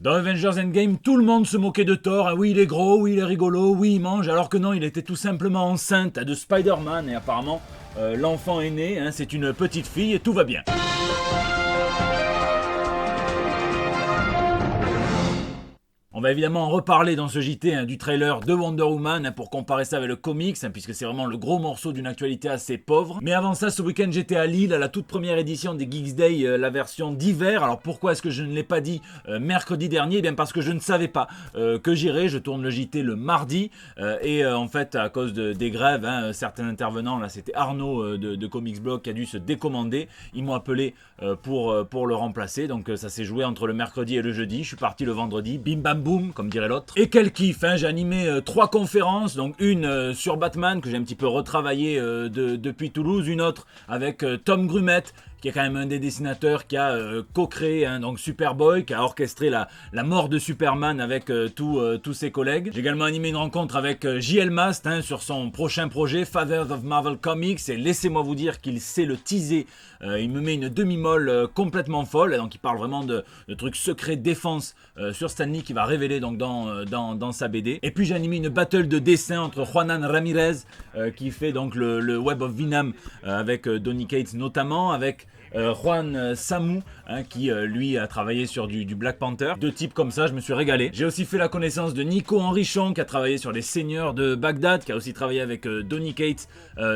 Dans Avengers Endgame, tout le monde se moquait de Thor. Oui, il est gros, oui, il est rigolo, oui, il mange, alors que non, il était tout simplement enceinte de Spider-Man et apparemment, l'enfant est né, hein, c'est une petite fille et tout va bien. On va évidemment en reparler dans ce JT du trailer de Wonder Woman pour comparer ça avec le comics puisque c'est vraiment le gros morceau d'une actualité assez pauvre. Mais avant ça, ce week-end j'étais à Lille à la toute première édition des Geeks Day, la version d'hiver. Alors pourquoi est-ce que je ne l'ai pas dit mercredi dernier? Eh bien parce que je ne savais pas que j'irais. Je tourne le JT le mardi et en fait à cause des grèves, certains intervenants, là c'était Arnaud de Comics Blog qui a dû se décommander. Ils m'ont appelé pour le remplacer, donc ça s'est joué entre le mercredi et le jeudi. Je suis parti le vendredi, bim bam boum, comme dirait l'autre. Et quel kiff, j'ai animé 3 conférences, donc une sur Batman, que j'ai un petit peu retravaillé depuis Toulouse, une autre avec Tom Grumet, qui est quand même un des dessinateurs qui a co-créé donc Superboy, qui a orchestré la mort de Superman avec tous ses collègues. J'ai également animé une rencontre avec J.L. Mast sur son prochain projet, Fathers of Marvel Comics, et laissez-moi vous dire qu'il sait le teaser. Il me met une demi-molle complètement folle, donc il parle vraiment de trucs secrets de défense sur Stan Lee qui va révéler donc dans sa BD. Et puis j'ai animé une battle de dessin entre Juanan Ramirez qui fait donc le Web of Venom avec Donny Cates notamment, avec Juan Samou qui lui a travaillé sur du Black Panther. 2 types comme ça, je me suis régalé. J'ai aussi fait la connaissance de Nico Henrichon qui a travaillé sur les Seigneurs de Bagdad, qui a aussi travaillé avec Donny Cates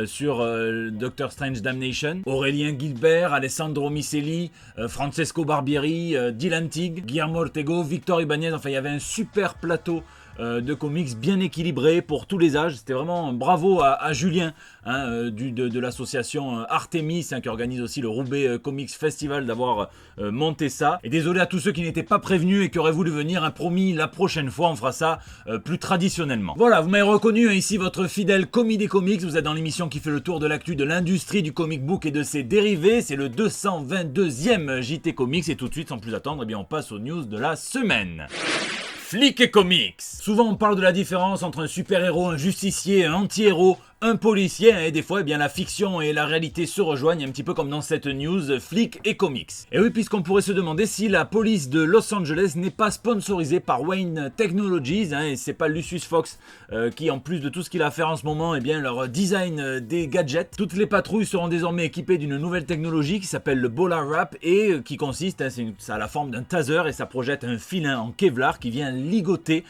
sur Doctor Strange Damnation. Aurélien Gilbert, Alessandro Micelli, Francesco Barbieri, Dylan Tig, Guillermo Ortego, Victor Ibanez. Enfin il y avait un super plateau de comics bien équilibré pour tous les âges. C'était vraiment bravo à Julien de l'association Artemis qui organise aussi le Roubaix Comics Festival d'avoir monté ça. Et désolé à tous ceux qui n'étaient pas prévenus et qui auraient voulu venir, promis la prochaine fois on fera ça plus traditionnellement. Voilà, vous m'avez reconnu, ici votre fidèle commis des comics. Vous êtes dans l'émission qui fait le tour de l'actu de l'industrie du comic book et de ses dérivés. C'est le 222e JT Comics et tout de suite sans plus attendre, on passe aux news de la semaine. Flic et comics. Souvent on parle de la différence entre un super-héros, un justicier, un anti-héros, un policier, et des fois la fiction et la réalité se rejoignent un petit peu comme dans cette news Flic et comics. Et oui, puisqu'on pourrait se demander si la police de Los Angeles n'est pas sponsorisée par Wayne Technologies, et c'est pas Lucius Fox qui, en plus de tout ce qu'il a à faire en ce moment, leur design des gadgets. Toutes les patrouilles seront désormais équipées d'une nouvelle technologie qui s'appelle le Bola Wrap et qui consiste, ça a la forme d'un taser et ça projette un filin en Kevlar qui vient ligoter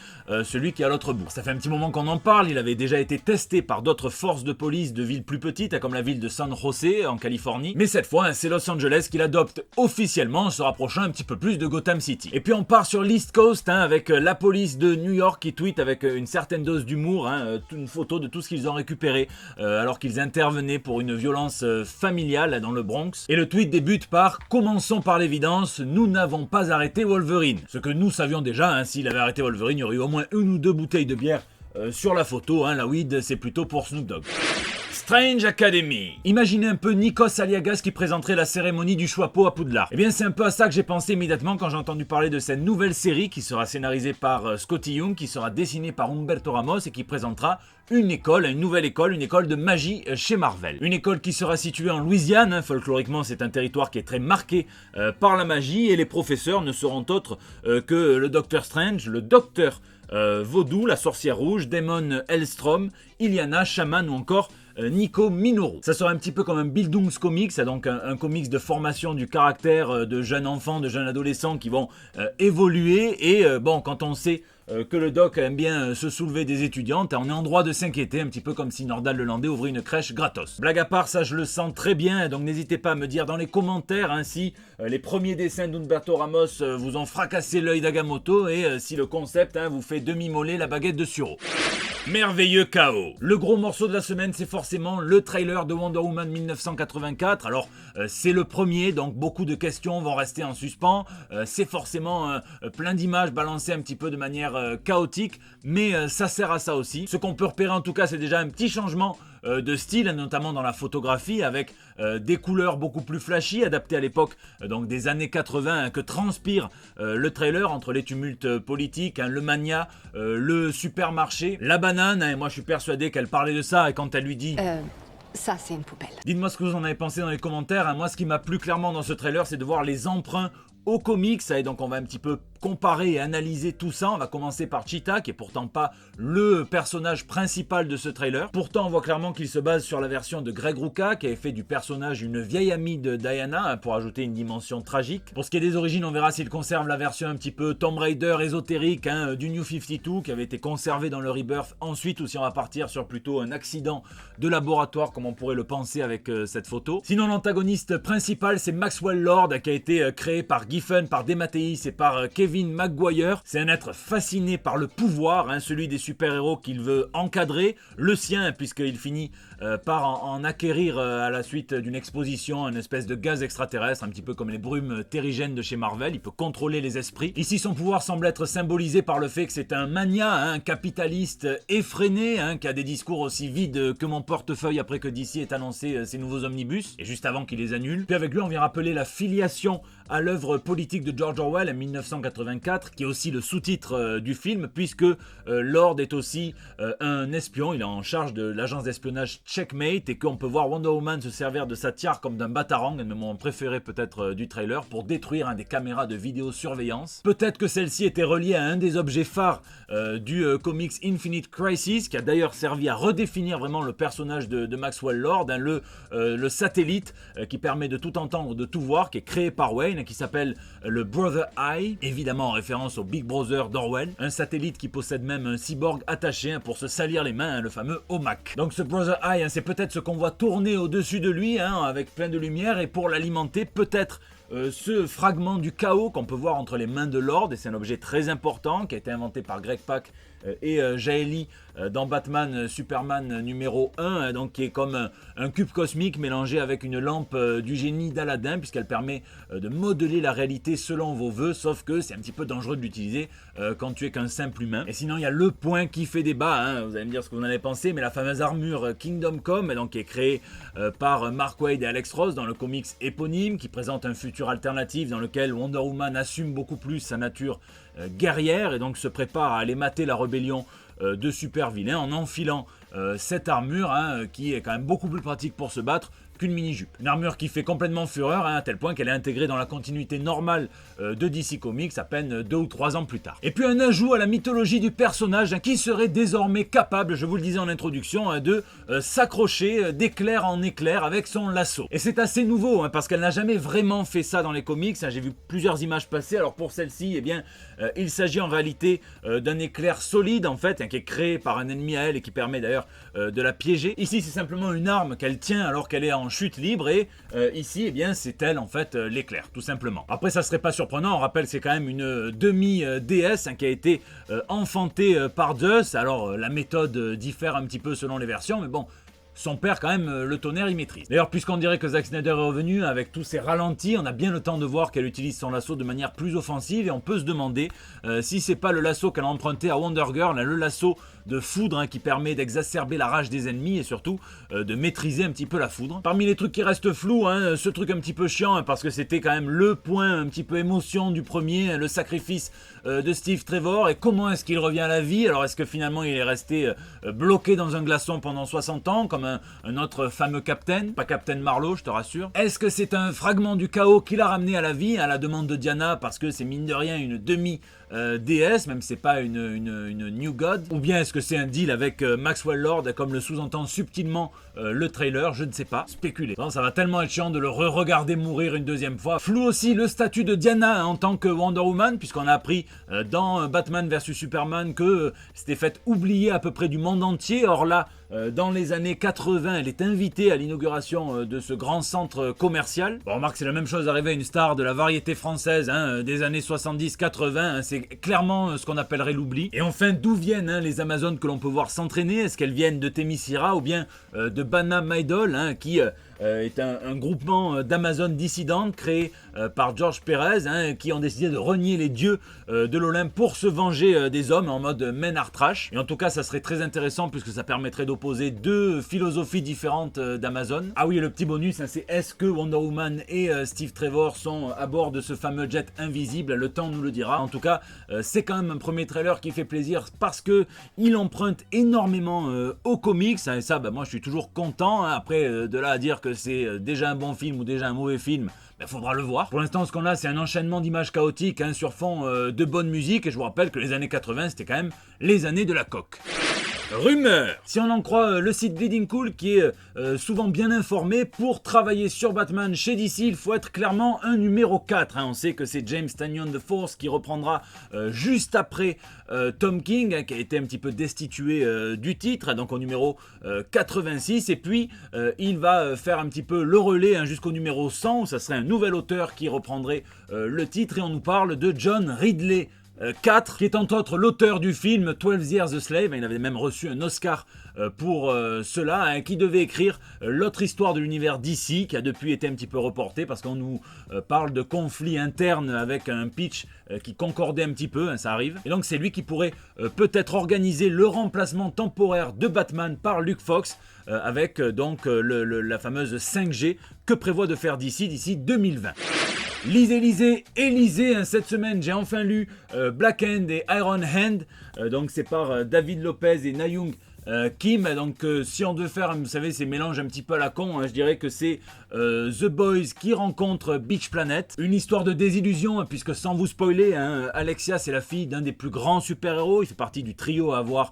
celui qui est à l'autre bout. Ça fait un petit moment qu'on en parle, il avait déjà été testé par d'autres forces de police de villes plus petites, comme la ville de San José en Californie. Mais cette fois, c'est Los Angeles qui l'adopte officiellement, en se rapprochant un petit peu plus de Gotham City. Et puis on part sur l'East Coast avec la police de New York qui tweet avec une certaine dose d'humour une photo de tout ce qu'ils ont récupéré alors qu'ils intervenaient pour une violence familiale dans le Bronx. Et le tweet débute par « Commençons par l'évidence, nous n'avons pas arrêté Wolverine ». Ce que nous savions déjà, s'il avait arrêté Wolverine, il y aurait eu au moins 1 ou 2 bouteilles de bière sur la photo, la weed c'est plutôt pour Snoop Dogg. Strange Academy. Imaginez un peu Nikos Aliagas qui présenterait la cérémonie du Choixpeau à Poudlard. Et bien c'est un peu à ça que j'ai pensé immédiatement quand j'ai entendu parler de cette nouvelle série qui sera scénarisée par Scotty Young, qui sera dessinée par Humberto Ramos et qui présentera une nouvelle école, une école de magie chez Marvel. Une école qui sera située en Louisiane, folkloriquement c'est un territoire qui est très marqué par la magie et les professeurs ne seront autres que le Docteur Strange, le Docteur Vaudou, la sorcière rouge, Damon Hellstrom, Iliana, Shaman ou encore Nico Minoru. Ça sera un petit peu comme un Bildungscomics, donc un comics de formation du caractère de jeunes enfants, de jeunes adolescents qui vont évoluer et quand on sait que le doc aime bien se soulever des étudiantes, on est en droit de s'inquiéter, un petit peu comme si Nordal Lelandais ouvrait une crèche gratos. Blague à part, ça je le sens très bien, donc n'hésitez pas à me dire dans les commentaires si les premiers dessins d'Humberto Ramos vous ont fracassé l'œil d'Agamotto et si le concept vous fait demi-moller la baguette de sureau. Merveilleux chaos. Le gros morceau de la semaine, c'est forcément le trailer de Wonder Woman 1984. Alors, c'est le premier, donc beaucoup de questions vont rester en suspens. C'est forcément plein d'images balancées un petit peu de manière chaotique, mais ça sert à ça aussi. Ce qu'on peut repérer en tout cas, c'est déjà un petit changement de style, notamment dans la photographie, avec des couleurs beaucoup plus flashy, adaptées à l'époque donc des années 80, que transpire le trailer entre les tumultes politiques, le mania, le supermarché, la banane, et moi je suis persuadé qu'elle parlait de ça, et quand elle lui dit ça c'est une poubelle. Dites-moi ce que vous en avez pensé dans les commentaires. Moi ce qui m'a plu clairement dans ce trailer, c'est de voir les emprunts aux comics, et donc on va un petit peu comparer et analyser tout ça. On va commencer par Cheetah, qui est pourtant pas le personnage principal de ce trailer. Pourtant, on voit clairement qu'il se base sur la version de Greg Rucka, qui avait fait du personnage une vieille amie de Diana, hein, pour ajouter une dimension tragique. Pour ce qui est des origines, on verra s'il conserve la version un petit peu Tomb Raider ésotérique, hein, du New 52, qui avait été conservé dans le Rebirth ensuite, ou si on va partir sur plutôt un accident de laboratoire, comme on pourrait le penser avec cette photo. Sinon, l'antagoniste principal, c'est Maxwell Lord, qui a été créé par Giffen, par DeMatteis et par Kevin Maguire. C'est un être fasciné par le pouvoir, hein, celui des super-héros qu'il veut encadrer, le sien, puisqu'il finit par en acquérir à la suite d'une exposition, une espèce de gaz extraterrestre, un petit peu comme les brumes terrigènes de chez Marvel. Il peut contrôler les esprits. Ici, son pouvoir semble être symbolisé par le fait que c'est un mania, hein, un capitaliste effréné, hein, qui a des discours aussi vides que mon portefeuille après que DC ait annoncé ses nouveaux omnibus, et juste avant qu'il les annule. Puis avec lui, on vient rappeler la filiation à l'œuvre politique de George Orwell en 1984, qui est aussi le sous-titre du film, puisque Lord est aussi un espion. Il est en charge de l'agence d'espionnage Checkmate, et qu'on peut voir Wonder Woman se servir de sa tiare comme d'un batarang, un moment préféré peut-être du trailer, pour détruire un des caméras de vidéosurveillance. Peut-être que celle-ci était reliée à un des objets phares du comics Infinite Crisis, qui a d'ailleurs servi à redéfinir vraiment le personnage de Maxwell Lord, hein, le satellite qui permet de tout entendre, de tout voir, qui est créé par Wayne, qui s'appelle le Brother Eye, évidemment en référence au Big Brother d'Orwell, un satellite qui possède même un cyborg attaché, hein, pour se salir les mains, hein, le fameux OMAC. Donc ce Brother Eye, hein, c'est peut-être ce qu'on voit tourner au-dessus de lui, hein, avec plein de lumière, et pour l'alimenter, peut-être ce fragment du chaos qu'on peut voir entre les mains de Lord, et c'est un objet très important qui a été inventé par Greg Pak et Jaeli dans Batman Superman numéro 1, donc qui est comme un cube cosmique mélangé avec une lampe du génie d'Aladin, puisqu'elle permet de modeler la réalité selon vos voeux, sauf que c'est un petit peu dangereux de l'utiliser quand tu es qu'un simple humain. Et sinon, il y a le point qui fait débat, hein, vous allez me dire ce que vous en avez pensé, mais la fameuse armure Kingdom Come, donc qui est créée par Mark Waid et Alex Ross dans le comics éponyme, qui présente un futur alternatif dans lequel Wonder Woman assume beaucoup plus sa nature guerrière, et donc se prépare à aller mater la rébellion de super vilains en enfilant cette armure, hein, qui est quand même beaucoup plus pratique pour se battre qu'une mini-jupe. Une armure qui fait complètement fureur, hein, à tel point qu'elle est intégrée dans la continuité normale de DC Comics à peine 2 ou 3 ans plus tard. Et puis un ajout à la mythologie du personnage, hein, qui serait désormais capable, je vous le disais en introduction, hein, de s'accrocher d'éclair en éclair avec son lasso. Et c'est assez nouveau, hein, parce qu'elle n'a jamais vraiment fait ça dans les comics, hein. J'ai vu plusieurs images passer. Alors pour celle-ci, eh bien, il s'agit en réalité d'un éclair solide, en fait, hein, qui est créé par un ennemi à elle et qui permet d'ailleurs de la piéger. Ici, c'est simplement une arme qu'elle tient alors qu'elle est en chute libre, et ici, eh bien, c'est elle en fait l'éclair, tout simplement. Après, ça serait pas surprenant, on rappelle, c'est quand même une demi-déesse, hein, qui a été enfantée par Zeus. Alors la méthode diffère un petit peu selon les versions, mais bon, son père, quand même, le tonnerre, il maîtrise. D'ailleurs, puisqu'on dirait que Zack Snyder est revenu avec tous ses ralentis, on a bien le temps de voir qu'elle utilise son lasso de manière plus offensive, et on peut se demander si c'est pas le lasso qu'elle a emprunté à Wonder Girl, hein, le lasso de foudre, hein, qui permet d'exacerber la rage des ennemis et surtout de maîtriser un petit peu la foudre. Parmi les trucs qui restent flous, hein, ce truc un petit peu chiant, hein, parce que c'était quand même le point un petit peu émotion du premier, hein, le sacrifice de Steve Trevor, et comment est-ce qu'il revient à la vie? Alors est-ce que finalement il est resté bloqué dans un glaçon pendant 60 ans, comme un autre fameux Captain, pas Captain Marlowe, je te rassure. Est-ce que c'est un fragment du chaos qui l'a ramené à la vie, à la demande de Diana, parce que c'est mine de rien une demi-déesse, même si c'est pas une New God? Ou bien est-ce que c'est un deal avec Maxwell Lord, comme le sous-entend subtilement le trailer? Je ne sais pas, spéculer. Non, ça va tellement être chiant de le re-regarder mourir une deuxième fois. Flou aussi le statut de Diana, hein, en tant que Wonder Woman, puisqu'on a appris dans Batman vs Superman que c'était fait oublier à peu près du monde entier. Or là, dans les années 80, elle est invitée à l'inauguration de ce grand centre commercial. Bon, remarque, c'est la même chose arrivée à une star de la variété française, hein, des années 70-80, hein, c'est clairement ce qu'on appellerait l'oubli. Et enfin, d'où viennent, hein, les Amazones que l'on peut voir s'entraîner? Est-ce qu'elles viennent de Themyscira ou bien de Bana Maidol, hein, qui est un groupement d'Amazones dissidentes créé par George Pérez, hein, qui ont décidé de renier les dieux de l'Olympe pour se venger des hommes en mode men are trash. Et en tout cas, ça serait très intéressant puisque ça permettrait d'opposer deux philosophies différentes d'Amazon. Ah oui, et le petit bonus, hein, c'est est-ce que Wonder Woman et Steve Trevor sont à bord de ce fameux jet invisible? Le temps nous le dira. En tout cas, c'est quand même un premier trailer qui fait plaisir parce que il emprunte énormément aux comics, hein, et ça, bah, moi je suis toujours content, hein, après de là à dire que que c'est déjà un bon film ou déjà un mauvais film, il faudra le voir. Pour l'instant, ce qu'on a, c'est un enchaînement d'images chaotiques sur fond de bonne musique, et je vous rappelle que les années 80, c'était quand même les années de la coque. Rumeur. Si on en croit le site Bleeding Cool, qui est souvent bien informé, pour travailler sur Batman chez DC, il faut être clairement un numéro 4. On sait que c'est James Tynion de Force qui reprendra juste après Tom King, qui a été un petit peu destitué du titre, donc au numéro 86. Et puis, il va faire un petit peu le relais jusqu'au numéro 100, où ça serait un nouvel auteur qui reprendrait le titre. Et on nous parle de John Ridley 4, qui est entre autres l'auteur du film 12 Years a Slave. Il avait même reçu un Oscar pour cela, qui devait écrire l'autre histoire de l'univers DC, qui a depuis été un petit peu reporté parce qu'on nous parle de conflits internes avec un pitch qui concordait un petit peu, ça arrive. Et donc c'est lui qui pourrait peut-être organiser le remplacement temporaire de Batman par Luke Fox, avec donc la fameuse 5G que prévoit de faire DC d'ici 2020. Lisez, cette semaine j'ai enfin lu Black Hand et Iron Hand, donc c'est par David Lopez et Na-Young Kim. Donc si on devait faire, vous savez, ces mélanges un petit peu à la con, je dirais que c'est The Boys qui rencontre Beach Planet. Une histoire de désillusion, puisque sans vous spoiler, Alexia c'est la fille d'un des plus grands super-héros. Il fait partie du trio à avoir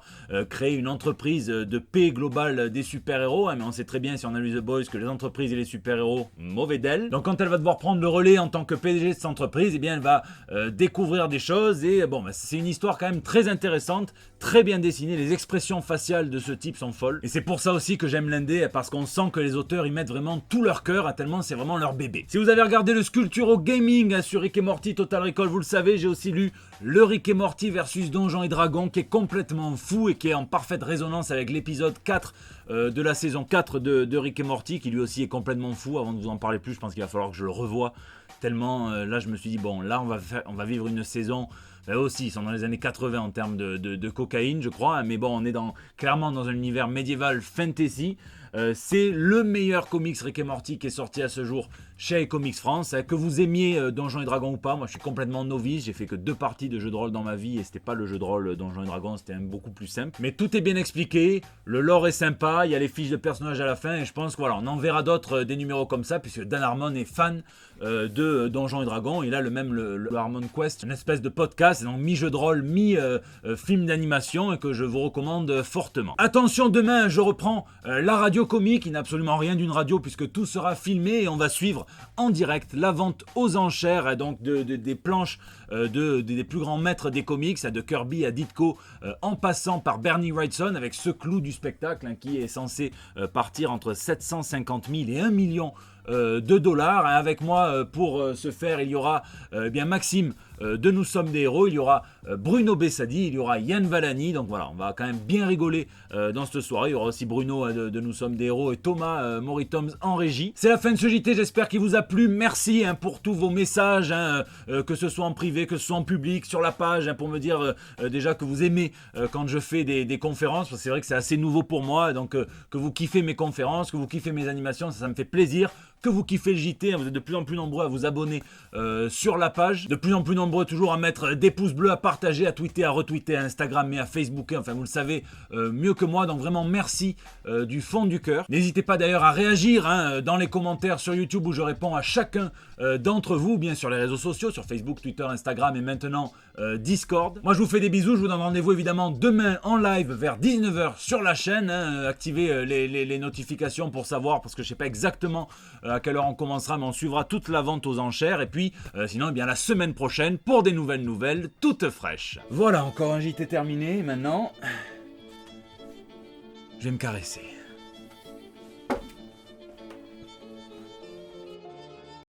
créé une entreprise de paix globale des super-héros, mais on sait très bien si on a lu The Boys que les entreprises et les super-héros, mauvais d'elle. Donc quand elle va devoir prendre le relais en tant que PDG de cette entreprise, eh bien elle va découvrir des choses, et bon, c'est une histoire quand même très intéressante, très bien dessinée. Les expressions faciales de ce type sont folles, et c'est pour ça aussi que j'aime l'indé, parce qu'on sent que les auteurs y mettent vraiment tout leur cœur, tellement c'est vraiment leur bébé. Si vous avez regardé le Sculpturo Gaming sur Rick et Morty Total Recall, vous le savez, j'ai aussi lu le Rick et Morty versus Donjons et Dragons, qui est complètement fou et qui est en parfaite résonance avec l'épisode 4 de la saison 4 de Rick et Morty, qui lui aussi est complètement fou. Avant de vous en parler plus, je pense qu'il va falloir que je le revoie, tellement là je me suis dit, bon, là on va vivre une saison. Là aussi, ils sont dans les années 80 en termes de cocaïne, je crois, mais bon, on est clairement dans un univers médiéval fantasy. C'est le meilleur comics Rick et Morty qui est sorti à ce jour chez Comics France. Que vous aimiez Donjons et Dragons ou pas, moi je suis complètement novice, j'ai fait que 2 parties de jeux de rôle dans ma vie, et c'était pas le jeu de rôle Donjons et Dragons, c'était beaucoup plus simple. Mais tout est bien expliqué, le lore est sympa, il y a les fiches de personnages à la fin, et je pense que voilà, on en verra d'autres des numéros comme ça, puisque Dan Harmon est fan de Donjons et Dragons. Il a le Harmon Quest, une espèce de podcast, donc mi-jeu de rôle, mi-film d'animation, et que je vous recommande fortement. Attention, demain je reprends la radio comique, il n'a absolument rien d'une radio puisque tout sera filmé, et on va suivre en direct la vente aux enchères donc des planches des plus grands maîtres des comics, de Kirby à Ditko, en passant par Bernie Wrightson, avec ce clou du spectacle qui est censé partir entre 750 000 et 1 million de dollars. Avec moi pour ce faire, il y aura bien Maxime de Nous Sommes des Héros, il y aura Bruno Bessadi, il y aura Yann Valani. Donc voilà, on va quand même bien rigoler dans cette soirée. Il y aura aussi Bruno de Nous Sommes des Héros et Thomas Moritoms en régie. C'est la fin de ce JT, j'espère qu'il vous a plu. Merci pour tous vos messages, que ce soit en privé, que ce soit en public, sur la page, pour me dire déjà que vous aimez quand je fais des conférences, parce que c'est vrai que c'est assez nouveau pour moi, donc que vous kiffez mes conférences, que vous kiffez mes animations, ça me fait plaisir. Que vous kiffez le JT, vous êtes de plus en plus nombreux à vous abonner sur la page, de plus en plus nombreux toujours à mettre des pouces bleus, à partager, à tweeter, à retweeter, à Instagram et à Facebooker, enfin vous le savez mieux que moi, donc vraiment merci du fond du cœur. N'hésitez pas d'ailleurs à réagir dans les commentaires sur YouTube, où je réponds à chacun d'entre vous, bien sur les réseaux sociaux, sur Facebook, Twitter, Instagram et maintenant Discord. Moi je vous fais des bisous, je vous donne rendez-vous évidemment demain en live vers 19h sur la chaîne, activez les notifications pour savoir, parce que je sais pas exactement à quelle heure on commencera, mais on suivra toute la vente aux enchères, et puis sinon eh bien la semaine prochaine pour des nouvelles toutes fraîches. Voilà, encore un JT terminé. Maintenant je vais me caresser.